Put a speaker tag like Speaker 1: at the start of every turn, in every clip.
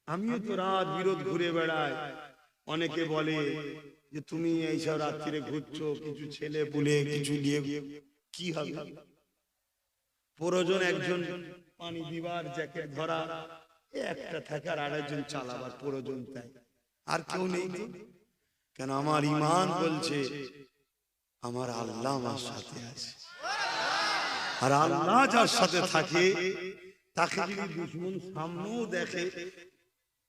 Speaker 1: আমিও তো রাত বিরোধ ঘুরে বেড়াই। অনেকে বলে যে তুমি এইসব রাত্রিরে ঘুরছো, কিছু ছেলে পুলে কিছু নিয়ে কি হবে? প্রয়োজন একজন পানি দিবার, জ্যাকেট ধরা, একটা থাকার আরেকজন চালাবার প্রয়োজন, তাই আর কেউ নেই তো। কেন আমার ঈমান বলছে আমার আল্লাহ আমার সাথে আছে, আর আল্লাহ যার সাথে থাকে তাকে যদি দুশমন সামনেও দেখে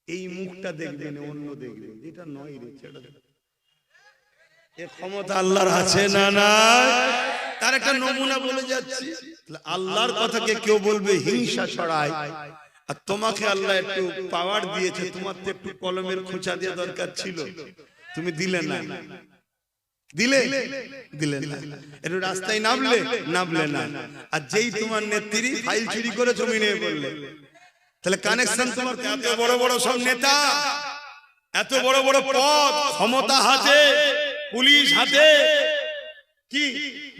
Speaker 1: এই মুখটা দেখবে না, অন্য দেখবে, এটা নয় রে ছেড়ে দে। এ ক্ষমতা আল্লাহর আছে না নাই? তার একটা নমুনা বলে যাচ্ছি। আল্লাহর কথাকে কেউ বলবে হিংসা ছড়ায়, আর তোমাকে আল্লাহ একটু পাওয়ার দিয়েছে, তোমার তো একটু কলমের খোঁচা দেওয়া দরকার ছিল, তুমি দিলে না। দিলে দিলে না, একটু রাস্তায় নামলে না। আর যেই তোমার নেত্রী ফাইল চুরি করে জমি নিয়ে বললে, তাহলে কানেকশন তোমার। এত বড় বড় সব নেতা, এত বড় বড় পদ, ক্ষমতা হাতে, পুলিশ হাতে, কি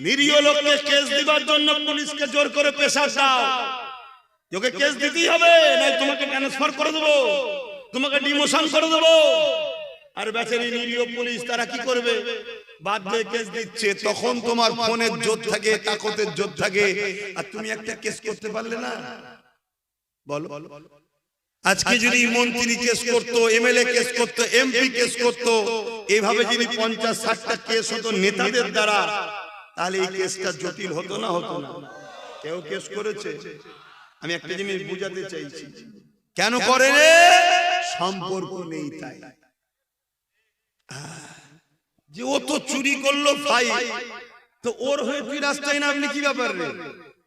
Speaker 1: নিরীহ লোককে কেস দিবার জন্য পুলিশকে জোর করে প্রেসার দাও, তোকে কেস দিতেই হবে, নাই তোমাকে ট্রান্সফার করে দেবো, তোমাকে ডিমোশন করে দেবো। আর বেচারি নিরীহ পুলিশ তারা কি করবে? বাধ্য হয়ে কেস দিচ্ছে। তখন তোমার ফোনের জোর থাকে, তাকতের জোর থাকে, আর তুমি একটা কেস করতে পারলে না। বলো, আজকে যদি মন্ত্রী কেস করতো, এমএলএ কেস করতো, এমপি কেস করতো, এইভাবে যদি 50-60টা কেস হতো নেতাদের দ্বারা, তাহলে এই কেসটা জটিল হতো না? হতো না? কেউ কেস করেছে? আমি একটা জিনিস বুঝাতে চাইছি, কেন করে রে? সম্পর্ক নেই তাই। যে ও তো চুরি করলো ভাই, তো ওর হয়ে তুই রাস্তায় না, আপনি কি ব্যাপার রে?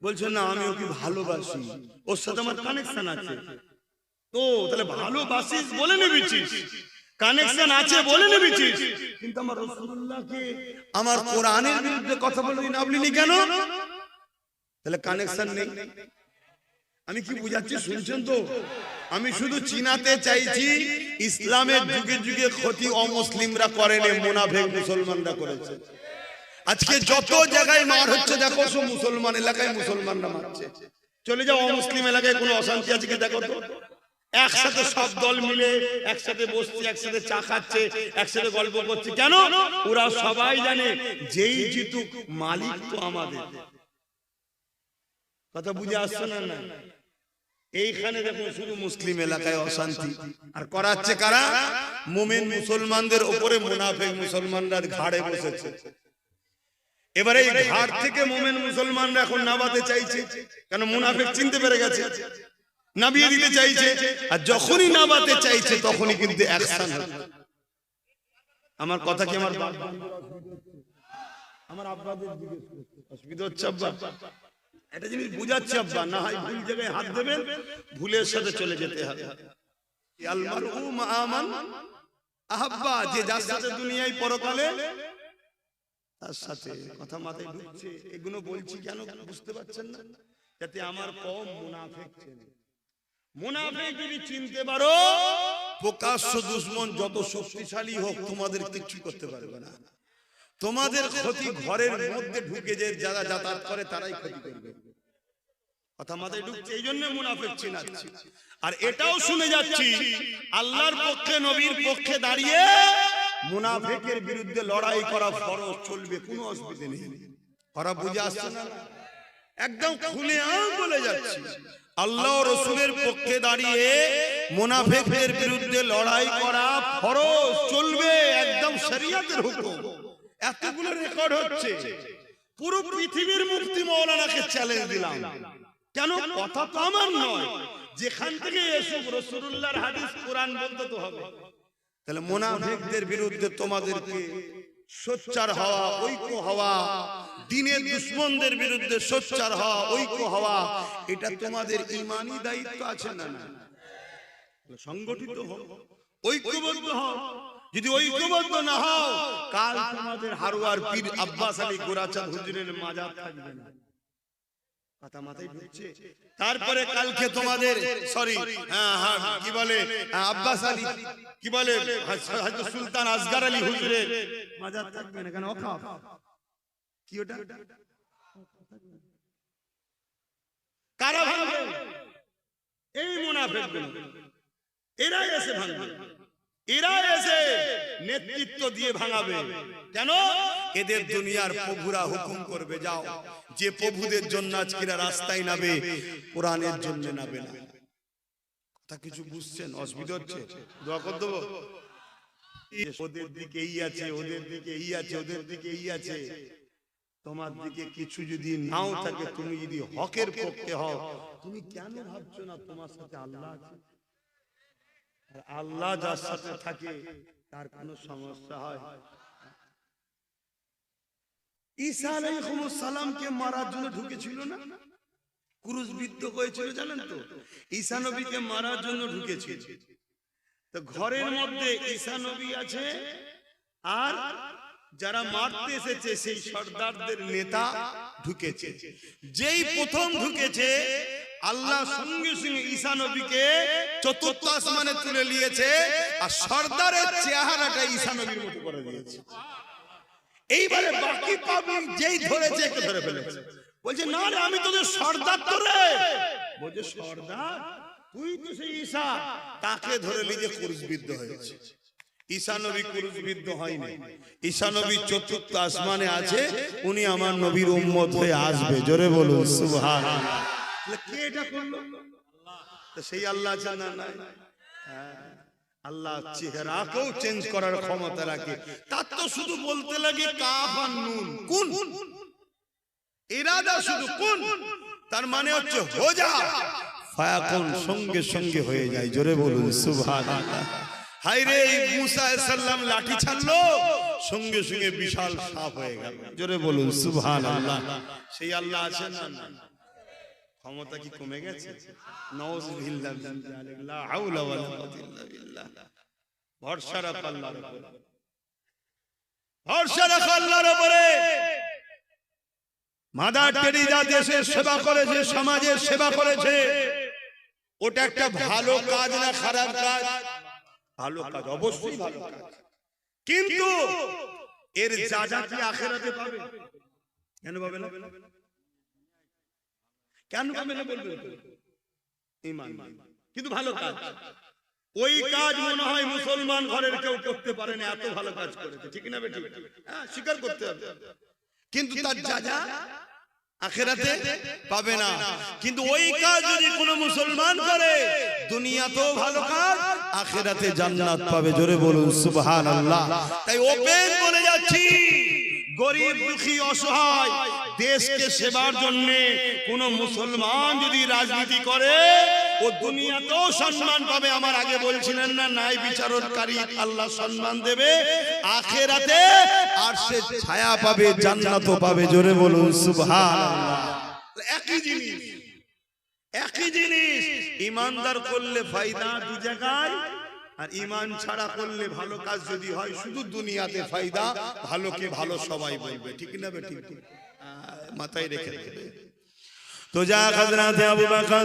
Speaker 1: বলছেন না আমি ওকে ভালোবাসি, ওর সাথে আমার কানেকশন আছে। তো তাহলে ভালোবাসিস বলে নেবিছিস, কানেকশন আছে বলে নেবিছিস, কিন্তু আমার রাসূলুল্লাহকে, আমার কোরআনের বিরুদ্ধে কথা বলবি না বলিনি কেন? তাহলে কানেকশন নেই। আমি কি বুঝাচ্ছি শুনছেন তো? আমি শুধু চিনাতে চাইছি ইসলামের যুগে যুগে ক্ষতি অমুসলিমরা করেনি, মুনাফিক মুসলমানরা করেছে। আজকে যত জায়গায় মার হচ্ছে দেখো, সব মুসলমান এলাকায় মুসলমানরা মারছে। চলে যাও অমুসলিম এলাকায়, কোনো অশান্তি আছে কি দেখো তো। একসাথে সব দল মিলে একসাথে বসছে, একসাথে চা খাচ্ছে, একসাথে গল্প করছে। কেন? ওরা সবাই জানে যেই জিতুক মালিক তো আমাদের। কথা বুঝে আসছে না? না, এইখানে দেখুন শুধু মুসলিম এলাকায় অশান্তি, আর করাচ্ছে কারা? মুমিন মুসলমানদের উপরে মুনাফিক মুসলমানরা ঘাড়ে বসেছে। এবারে এই ঘাড় থেকে মুমিন মুসলমানরা এখন নাবাতে চাইছে, কেন? মুনাফিক চিনতে পেরে গেছে, নাবিয়ে দিতে চাইছে। আর যখনই নাবাতে চাইছে তখনই কিন্তু অ্যাকশন হচ্ছে। আমার কথা কি আমার আব্বাদের জিজ্ঞেস করতে অসুবিধা হচ্ছে? আব্বা একটা জিনিস বুঝাচ্ছি আব্বা, না হয় ভুল জায়গায় হাত দেবেন, ভুলের সাথে চলে যেতে হবে। আল মারউ মা মান আহাব্বা, যে যার সাথে দুনিয়ায় পরকালে তার সাথে। কথা মাথায় ঢুকছে? এগুলো বলছি কেন বুঝতে পারছেন না? যাতে আমার কম মুনাফিক চেনে। মুনাফিক যদি চিনতে পারো, প্রকাশ্য দুশমন যত শক্তিশালী হোক তোমাদের কিচ্ছু করতে পারবে না। তোমাদের ক্ষতি ঘরের মধ্যে ঢুকে যে যারা যাতায়াত করে তারাই ক্ষতি করবে। কথা মাথায় ঢুকছে? এই জন্য মুনাফিক চিনাচ্ছি। আর এটাও শুনে যাচ্ছি আল্লাহর পক্ষে, নবীর পক্ষে দাঁড়িয়ে মুনাফিকের বিরুদ্ধে লড়াই করা ফরজ, চলবে, কোনো অসুবিধা নেই। ওরা বুঝে আসছে না? একদম খুলে বলে যাচ্ছি আল্লাহ রাসূলের পক্ষে দাঁড়িয়ে মুনাফিকদের বিরুদ্ধে লড়াই করা ফরজ, চলবে, একদম শরীয়তের হুকুম। এতগুলো রেকর্ড হচ্ছে, পুরো পৃথিবীর মুফতি মাওলানাকে চ্যালেঞ্জ দিলাম। কেন? কথা তো আমার নয়, যেখান থেকে এসব রাসূলুল্লাহর হাদিস কোরআন বলতে তো হবে। তাহলে মুনাফিকদের বিরুদ্ধে তোমাদেরকে সোচ্চার হওয়া, ঐক্য হওয়া, দ্বীনের দুশমনদের বিরুদ্ধে সোচ্চার হওয়া, ঐক্য হওয়া, এটা তোমাদের ঈমানি দায়িত্ব আছে না? না, সংগঠিত হও, ঐক্যবদ্ধ হও। যদি ঐক্যবদ্ধ না হও, কাল তোমাদের হারুয়ার পীর আব্বাস আলী গোরাচাঁদ হুজুরের মাজার থাকবে না। কথা মাথায় ঢুকছে? তারপরে কালকে তোমাদের কি বলে আব্বাস আলী, কি বলে হযরত সুলতান আসগর আলী হুজুরের মাজার থাকবে না। কেন? ওয়াকফ। কি ওটা? কারা ভাঙবে? এই মুনাফিকগুলো। এরা এসে ভাঙবে, এরা এসে নেতৃত্ব দিয়ে ভাঙাবে। কেন? এদের দুনিয়ার প্রভুরা হুকুম করবে যাও, যে প্রভুদের জন্য আজকেরা রাস্তায় নাবে, কোরআনের জন্য নাবে না। কথা কিছু বুঝছেন? অসুবিধা হচ্ছে? দোয়া করে দেবো। ওদের দিকে এই আছে, ওদের দিকে এই আছে, ওদের দিকে এই আছে। তোমার দিকে কিছু যদি নাও থাকে, তুমি যদি হকের পক্ষে হও, তুমি কেন ভাবছো না তোমার সাথে আল্লাহ আছে? আর আল্লাহ যার সাথে থাকে তার কোনো সমস্যা হয়? ঈসা আলাইহিস সালামকে মারার জন্য ঢুকেছিল না, ক্রুশবিদ্ধ হয়েছিল, জানেন তো? ঈসা নবীকে মারার জন্য ঢুকেছিল। তো ঘরের মধ্যে ঈসা নবী আছে, আর যারা মারতে এসেছে সেই সর্দারদের নেতা ঢুকেছে। যেই প্রথম ঢুকেছে, আল্লাহ সঙ্গে সঙ্গে ঈসা নবীকে চতুর্থ আসমানে তুলে নিয়েছে, আর সর্দারের চেহারাটা ঈসা নবীর মতো করে দিয়েছে। এইবারে বাকি পাবলিক যেই ধরেছে, একে ধরে ফেলেছে। বলছে না রে, আমি তোদের সর্দার তো রে। বলছে সর্দার তুই তো সেই ঈসা। তাকে ধরে নিয়ে ক্রুশবিদ্ধ হয়েছে। ঈসা নবী ক্রুশবিদ্ধ হয়নি। ঈসা নবী চতুর্থ আসমানে আছে, উনি আমার নবীর উম্মত হয়ে আসবে। জোরে বলুন সুবহানাল্লাহ। কে এটা করলো? তো সেই আল্লাহ জানা নাই। আল্লাহ চেহারাকেও চেঞ্জ করার ক্ষমতা রাখে। তার তো শুধু বলতে লাগে কাফ আর নুন, কুন, ইরাদা শুধু কুন, তার মানে হচ্ছে হো যা, ফায়াকুন, সঙ্গে সঙ্গে হয়ে যায়। জোরে বলুন সুবহানাল্লাহ। হায়রে মুসা আলাইহিস সালাম লাঠি ছাড়লো, সঙ্গে সঙ্গে বিশাল সাপ হয়ে গেল। জোরে বলুন সুবহানাল্লাহ। সেই আল্লাহ আছে না? ক্ষমতা কি কমে গেছে? নাউযুবিল্লাহ, লা হাওলা ওয়ালা কুওয়াতা ইল্লা বিল্লাহ। ভরসা রাখো আল্লাহর উপরে, ভরসা রাখো আল্লাহর উপরে। মাদার টেরেসা দেশের সেবা করেছে, সমাজের সেবা করেছে। ওটা একটা ভালো কাজ না খারাপ কাজ? ভালো কাজ, অবশ্যই ভালো কাজ। কিন্তু এর যা কি আখিরাতে পাবে? কেন পাবে না? কেন পাবে না বলবেন? ঈমান। কিন্তু ভালো কাজ, ওই কাজ মনে হয় মুসলমান ঘরের কেউ করতে পারে না, এত ভালো কাজ করেছে। ঠিক না বেঠিক? হ্যাঁ, স্বীকার করতে হবে। কিন্তু তার যা আখিরাতে পাবে না। কিন্তু ওই কাজ যদি কোনো মুসলমান করে, দুনিয়াতেও ভালো কাজ, আখিরাতে জান্নাত পাবে। জোরে বলুন সুবহানাল্লাহ। তাই ওপেন বলে যাচ্ছি, গরিব দুঃখী অসহায় দেশকে সেবার জন্য কোন মুসলমান যদি রাজনীতি করে, ও দুনিয়াতেও সম্মান পাবে। আমার আগে বলছিলেন না, ন্যায় বিচারকারী আল্লাহ সম্মান দেবে, আখিরাতে আরশের ছায়া পাবে, জান্নাতও পাবে। জোরে বলুন সুবহানাল্লাহ। একই জিনিস, একই জিনিস। ইমানদার করলে ফায়দা দু জায়গায়, আর ঈমান ছাড়া করলে ভালো কাজ যদি হয় শুধু দুনিয়াতে ফায়দা, ভালোকে ভালো সবাই বলবে। ঠিক না বেঠিক? মাথায় রেখে দেবে। তো যা হযরত আবু বকর